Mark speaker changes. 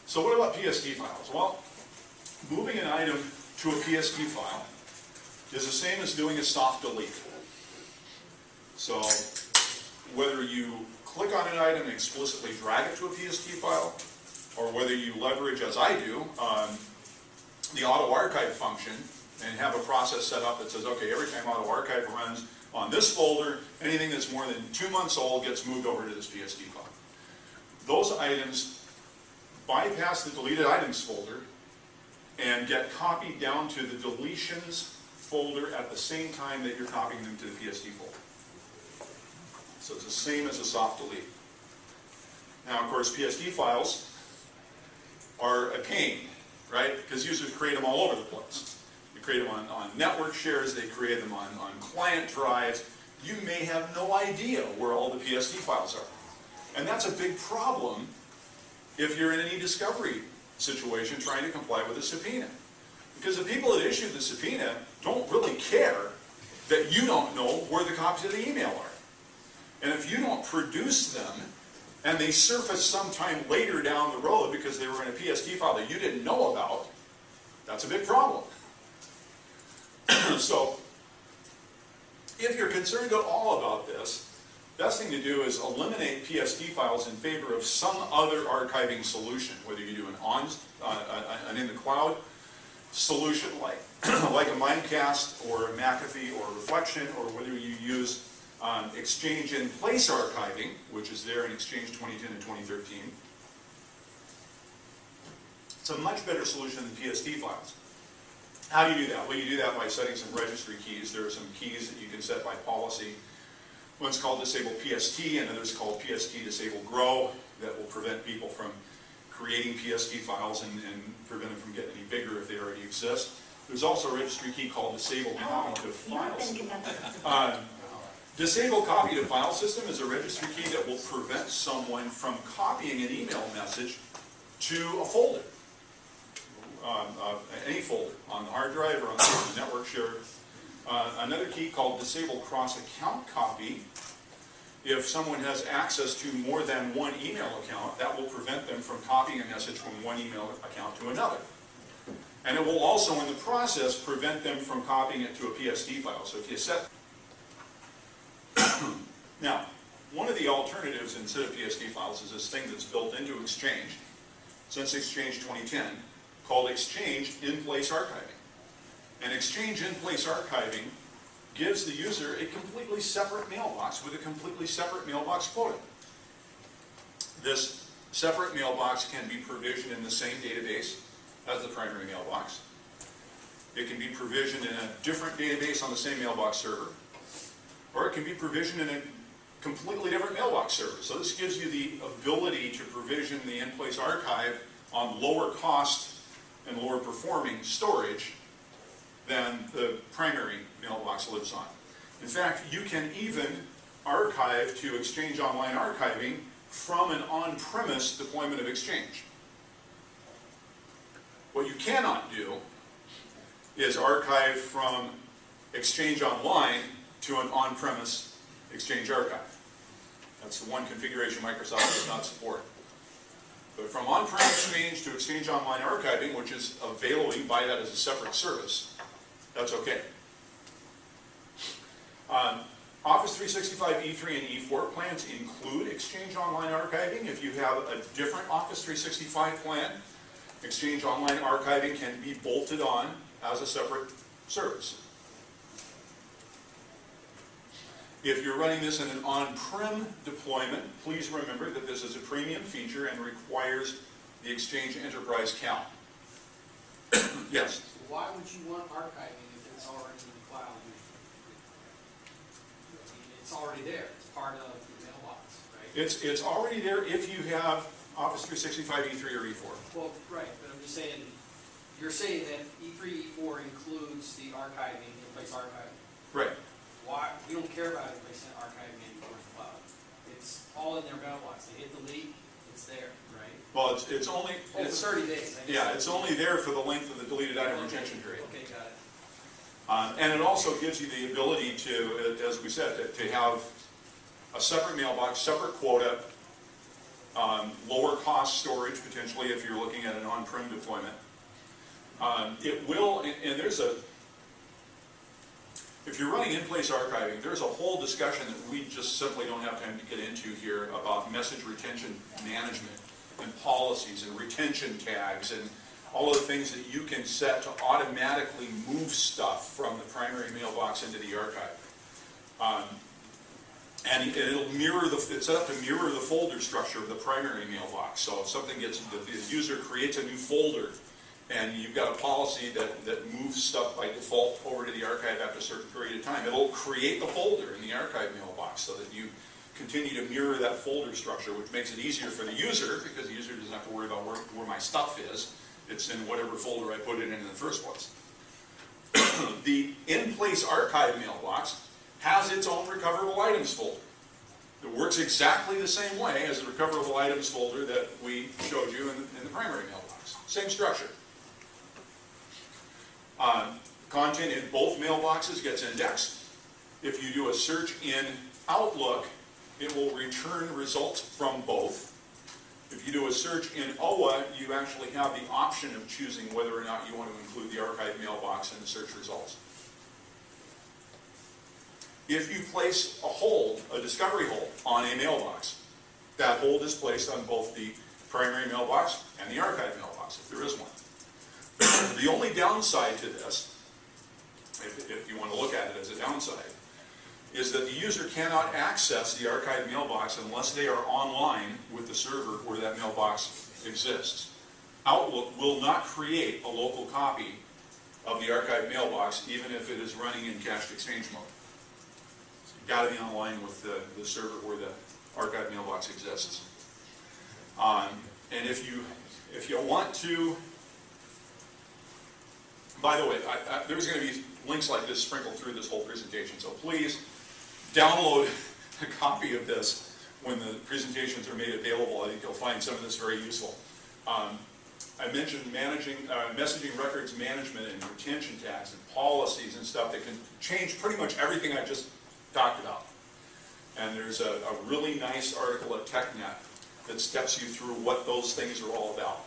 Speaker 1: So what about PST files? Well, moving an item to a PST file is the same as doing a soft delete. So whether you click on an item and explicitly drag it to a PST file, or whether you leverage, as I do, the auto archive function and have a process set up that says, okay, every time auto archive runs on this folder, anything that's more than 2 months old gets moved over to this PST file. Those items bypass the deleted items folder and get copied down to the deletions folder at the same time that you're copying them to the PST folder. So it's the same as a soft delete. Now, of course, PST files are a pain, right? Because users create them all over the place. You create them on network shares, they create them on client drives. You may have no idea where all the PST files are. And that's a big problem if you're in any discovery situation trying to comply with a subpoena. Because the people that issued the subpoena don't really care that you don't know where the copies of the email are. And if you don't produce them, and they surface sometime later down the road because they were in a PST file that you didn't know about, that's a big problem. So, if you're concerned at all about this, best thing to do is eliminate PST files in favor of some other archiving solution, whether you do an in the cloud solution like a Mimecast or a McAfee or a Reflection, or whether you use Exchange in place archiving, which is there in Exchange 2010 and 2013. It's a much better solution than PST files. How do you do that? Well, you do that by setting some registry keys. There are some keys that you can set by policy. One's called Disable PST, and another's called PST Disable Grow, that will prevent people from creating PST files and prevent them from getting any bigger if they already exist. There's also a registry key called Disable Copy to Files. Disable Copy to File System is a registry key that will prevent someone from copying an email message to a folder. Any folder, on the hard drive or on the network share. Another key called Disable Cross-Account Copy. If someone has access to more than one email account, that will prevent them from copying a message from one email account to another. And it will also, in the process, prevent them from copying it to a PST file. So if you set... Now, one of the alternatives instead of PST files is this thing that's built into Exchange, since Exchange 2010, called Exchange in place archiving. And Exchange in place archiving gives the user a completely separate mailbox with a completely separate mailbox quota. This separate mailbox can be provisioned in the same database as the primary mailbox. It can be provisioned in a different database on the same mailbox server, or it can be provisioned in a completely different mailbox server. So this gives you the ability to provision the in-place archive on lower cost and lower performing storage than the primary mailbox lives on. In fact, you can even archive to Exchange Online Archiving from an on-premise deployment of Exchange. What you cannot do is archive from Exchange Online to an on-premise Exchange archive. That's the one configuration Microsoft does not support. But from on-prem Exchange to Exchange Online Archiving, which is available, you can buy that as a separate service, that's okay. Office 365 E3 and E4 plans include Exchange Online Archiving. If you have a different Office 365 plan, Exchange Online Archiving can be bolted on as a separate service. If you're running this in an on-prem deployment, please remember that this is a premium feature and requires the Exchange Enterprise account. Yes?
Speaker 2: So why would you want archiving if it's already in the cloud? I mean, it's already there. It's part of the mailbox, right?
Speaker 1: It's already there if you have Office 365 E3 or E4.
Speaker 2: Well, right, but I'm just saying, you're saying that E3, E4 includes the archiving, in-place archiving.
Speaker 1: Right.
Speaker 2: Why? We don't care about in-place archiving anymore in the cloud. It's all in their mailbox. They hit delete, it's there, right?
Speaker 1: Well, it's only...
Speaker 2: Oh, it's 30 days.
Speaker 1: Yeah, it's only there for the length of the deleted item retention period.
Speaker 2: Okay, got it.
Speaker 1: And it also gives you the ability to, as we said, to have a separate mailbox, separate quota, lower cost storage potentially if you're looking at an on-prem deployment. It will, and there's a, if you're running in-place archiving, there's a whole discussion that we just simply don't have time to get into here about message retention management and policies and retention tags and all of the things that you can set to automatically move stuff from the primary mailbox into the archive. And it'll mirror it's set up to mirror the folder structure of the primary mailbox. So if something gets, the user creates a new folder, and you've got a policy that moves stuff by default over to the archive after a certain period of time, it'll create the folder in the archive mailbox so that you continue to mirror that folder structure, which makes it easier for the user, because the user doesn't have to worry about where my stuff is. It's in whatever folder I put it in the first place. The in-place archive mailbox has its own recoverable items folder. It works exactly the same way as the recoverable items folder that we showed you in the primary mailbox. Same structure. Content in both mailboxes gets indexed. If you do a search in Outlook, it will return results from both. If you do a search in OWA, you actually have the option of choosing whether or not you want to include the archive mailbox in the search results. If you place a hold, a discovery hold, on a mailbox, that hold is placed on both the primary mailbox and the archive mailbox, if there is one. The only downside to this, if you want to look at it as a downside, is that the user cannot access the archive mailbox unless they are online with the server where that mailbox exists. Outlook will not create a local copy of the archive mailbox even if it is running in cached exchange mode. So you've got to be online with the server where the archive mailbox exists. And if you want to, by the way, there's going to be links like this sprinkled through this whole presentation, so please download a copy of this when the presentations are made available. I think you'll find some of this very useful. I mentioned messaging records management and retention tags and policies and stuff that can change pretty much everything I just talked about. And there's a really nice article at TechNet that steps you through what those things are all about.